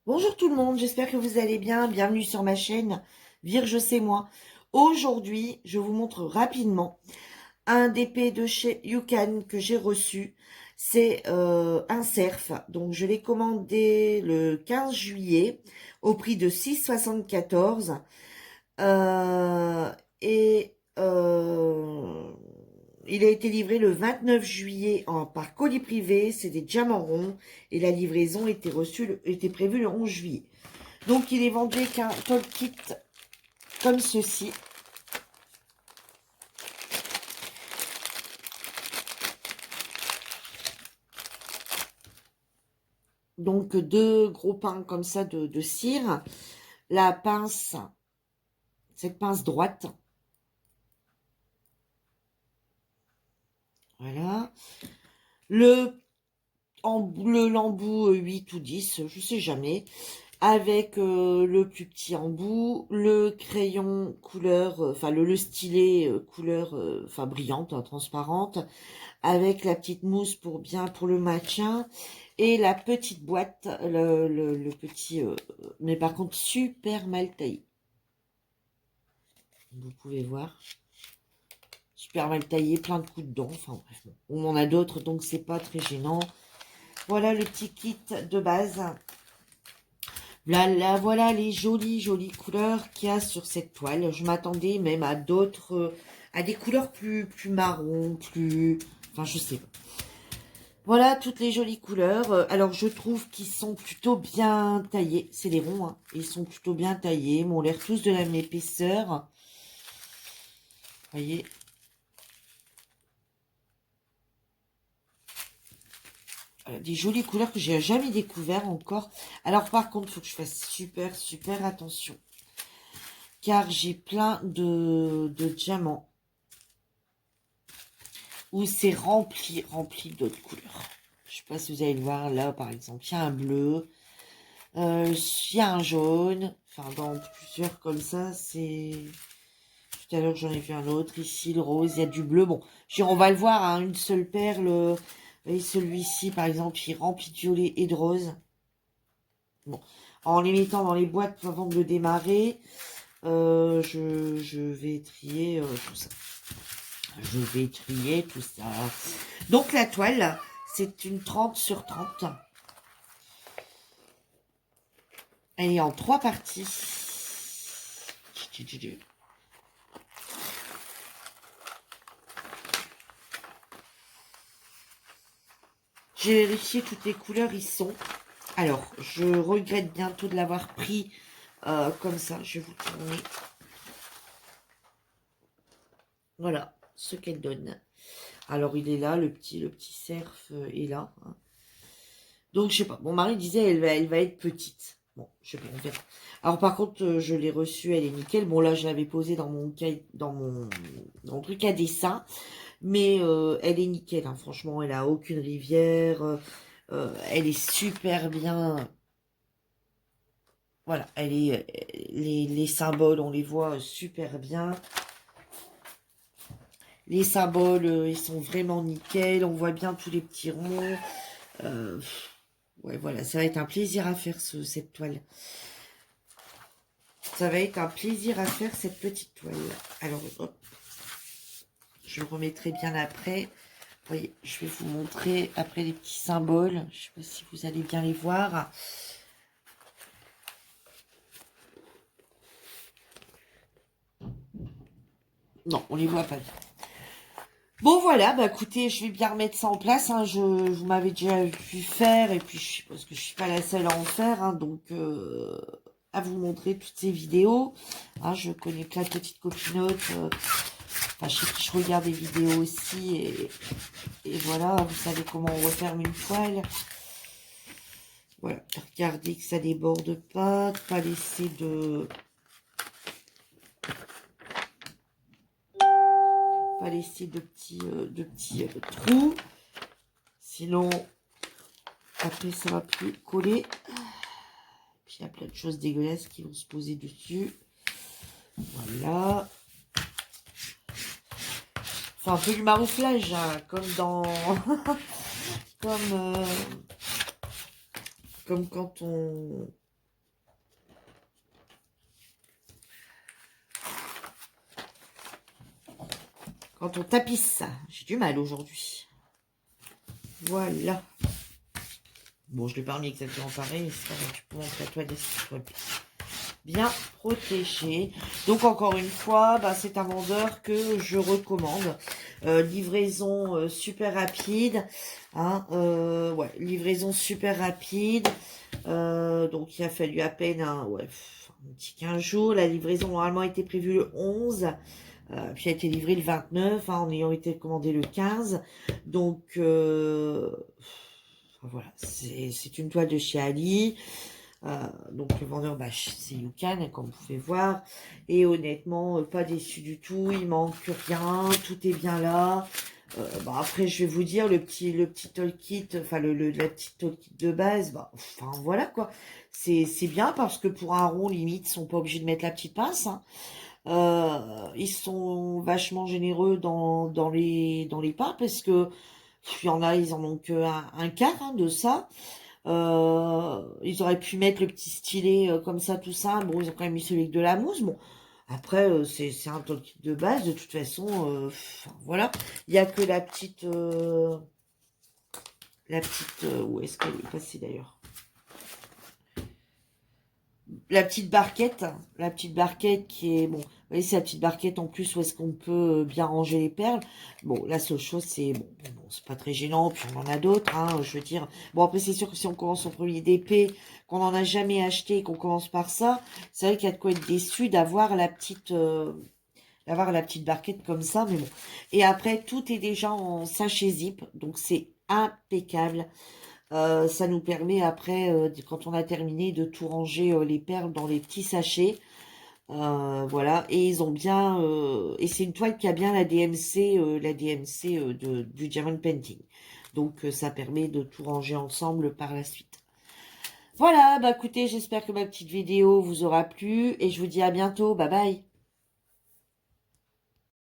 Bonjour tout le monde, j'espère que vous allez bien. Bienvenue sur ma chaîne Virge c'est moi. Aujourd'hui, je vous montre rapidement un DP de chez YouCan que j'ai reçu. C'est un cerf, donc je l'ai commandé le 15 juillet au prix de 6,74 et il a été livré le 29 juillet par colis privé. C'est des diamants ronds et la livraison était prévue le 11 juillet. Donc il est vendu avec un tool kit comme ceci. Donc deux gros pains comme ça de cire. La pince, cette pince droite. Voilà. L'embout 8 ou 10, je sais jamais. Avec le plus petit embout, le crayon couleur, enfin le stylet couleur, enfin brillante, hein, transparente, avec la petite mousse pour le maintien, et la petite boîte, le petit, mais par contre super mal taillé. Vous pouvez voir, super mal taillé, plein de coups dedans. Enfin bref, bon. On en a d'autres, donc c'est pas très gênant. Voilà le petit kit de base. Là, voilà les jolies couleurs qu'il y a sur cette toile. Je m'attendais même à d'autres, à des couleurs plus marron, enfin je sais pas. Voilà toutes les jolies couleurs. Alors je trouve qu'ils sont plutôt bien taillés. C'est des ronds, hein. Ils sont plutôt bien taillés. Ils m'ont l'air tous de la même épaisseur. Voyez. Des jolies couleurs que j'ai jamais découvert encore. Alors par contre, il faut que je fasse super attention. Car j'ai plein de diamants. Où c'est rempli d'autres couleurs. Je sais pas si vous allez le voir là, par exemple, il y a un bleu, il y a un jaune, enfin dans plusieurs comme ça, c'est... Tout à l'heure j'en ai vu un autre, ici le rose, il y a du bleu, bon, on va le voir, hein, une seule perle, et celui-ci par exemple, il est rempli de violet et de rose. Bon, en les mettant dans les boîtes avant de le démarrer, je vais trier tout ça. Je vais trier tout ça. Donc la toile, c'est une 30 sur 30. Elle est en 3 parties. J'ai vérifié toutes les couleurs, ils sont. Alors, je regrette bientôt de l'avoir pris comme ça. Je vais vous tourner. Voilà ce qu'elle donne. Alors, il est là, le petit cerf est là. Hein. Donc, je sais pas. Mon mari disait, elle va être petite. Bon, je sais pas, on verra. Alors, par contre, je l'ai reçue, elle est nickel. Bon, là, je l'avais posée dans mon truc à dessin. Mais elle est nickel, hein. Franchement, elle a aucune rivière. Elle est super bien. Voilà, les symboles, on les voit super bien. Les symboles, ils sont vraiment nickel. On voit bien tous les petits ronds. Euh, ouais, voilà, ça va être un plaisir à faire cette toile. Ça va être un plaisir à faire cette petite toile. Alors, hop, je le remettrai bien après. Vous voyez, je vais vous montrer après les petits symboles. Je ne sais pas si vous allez bien les voir. Non, on les voit pas bien. Bon, voilà, bah écoutez, je vais bien remettre ça en place. Hein. Vous m'avez déjà vu faire, et puis parce que je suis pas la seule à en faire, hein, donc à vous montrer toutes ces vidéos. Hein, je connais plein de petites copinotes. Enfin, je regarde des vidéos aussi, et voilà, vous savez comment on referme une toile. Voilà, regardez que ça déborde pas laisser de petits trous, sinon après ça va plus coller. Puis il y a plein de choses dégueulasses qui vont se poser dessus. Voilà, enfin un peu du marouflage, hein, comme dans comme quand on quand on tapisse. J'ai du mal aujourd'hui. Voilà. Bon, je l'ai pas remis exactement pareil, c'est pas grave, tu peux montrer à toi des bien protégé. Donc encore une fois, bah, c'est un vendeur que je recommande. Livraison super rapide. Hein, ouais, livraison super rapide. Donc il a fallu à peine un petit 15 jours. La livraison normalement était prévue le 11. Puis a été livrée le 29, hein, en ayant été commandé le 15. Donc voilà, c'est une toile de chez Ali. Donc le vendeur, bah, c'est Youkan, comme vous pouvez voir. Et honnêtement, pas déçu du tout. Il manque rien, tout est bien là. Bah, après, je vais vous dire, le petit tool kit, enfin la petite tool kit de base, bah, enfin voilà quoi. C'est bien parce que pour un rond, limite, ils sont pas obligés de mettre la petite pince. Hein. Ils sont vachement généreux dans les pas parce que il y en a, ils en ont que un quart hein, de ça. Ils auraient pu mettre le petit stylet comme ça, tout ça. Bon, ils ont quand même mis celui avec de la mousse. Bon, après, c'est un toolkit de base. De toute façon, voilà. Il n'y a que où est-ce qu'elle est passée d'ailleurs? La petite barquette qui est, bon, vous voyez, c'est la petite barquette en plus où est-ce qu'on peut bien ranger les perles. Bon, la seule chose, c'est, bon, c'est pas très gênant, puis on en a d'autres, hein, je veux dire. Bon, après, c'est sûr que si on commence au premier d'épée, qu'on n'en a jamais acheté, qu'on commence par ça, c'est vrai qu'il y a de quoi être déçu d'avoir la petite barquette comme ça, mais bon. Et après, tout est déjà en sachet zip, donc c'est impeccable. Ça nous permet après, quand on a terminé, de tout ranger les perles dans les petits sachets. Voilà, et ils ont bien... et c'est une toile qui a bien la DMC, du Diamond Painting. Donc ça permet de tout ranger ensemble par la suite. Voilà, bah écoutez, j'espère que ma petite vidéo vous aura plu. Et je vous dis à bientôt, bye bye.